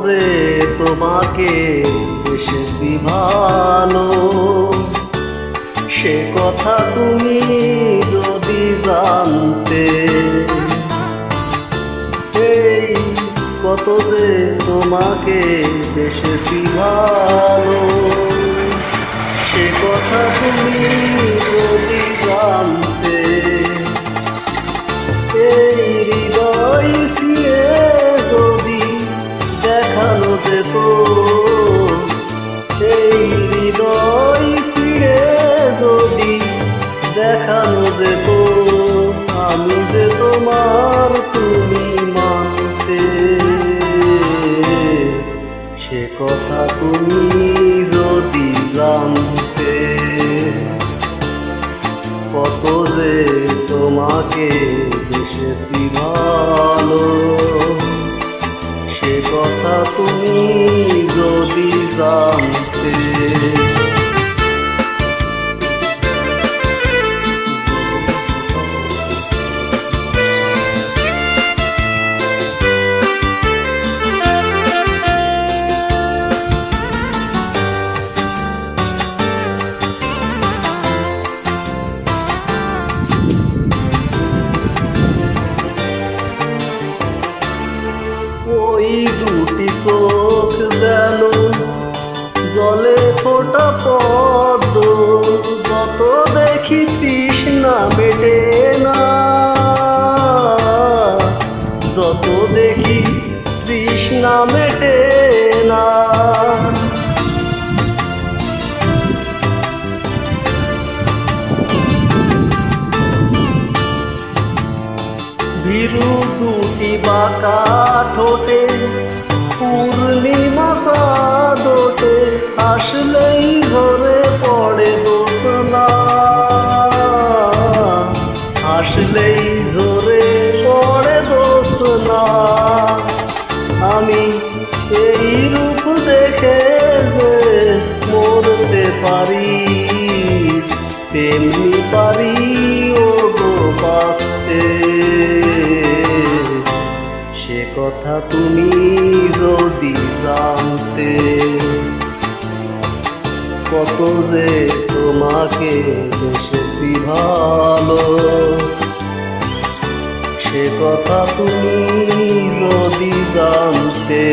যে তোমাকে এসেছি ভালো, সে কথা তুমি যদি জানতে। এই কত যে তোমাকে এসেছি ভালো, সে কথা তুমি যদি জানতে। এই হৃদয় ছিঁড়ে যদি দেখানো যেত, এই হৃদয় ছিঁড়ে যদি দেখানো যেত, আমি যে তোমার তুমি মানতে। সে কথা তুমি যদি জানতে, কত যে তোমাকে বেসেছি ভালো, সে কথা তুমি যদি জানতে। ওই দুটি চোখ যেন জলে ফোটা পদ্ম, যত দেখি তৃষ্ণা মেটে না, যত দেখি তৃষ্ণা মেটে না। ভীরু দুটি বাঁকা ঠোঁটে পূর্ণিমা চাঁদোটে, আসলেই ঝরে পড়ে দোসনা, আসলেই ঝরে পড়ে দোসনা। আমি এই রূপ দেখে যে মরতে পারি, তেমনি পারি ও গো বাঁচতে। সে কথা তুমি যদি জানতে, কত যে তোমাকে বেসেছি ভালো, সে কথা তুমি যদি জানতে।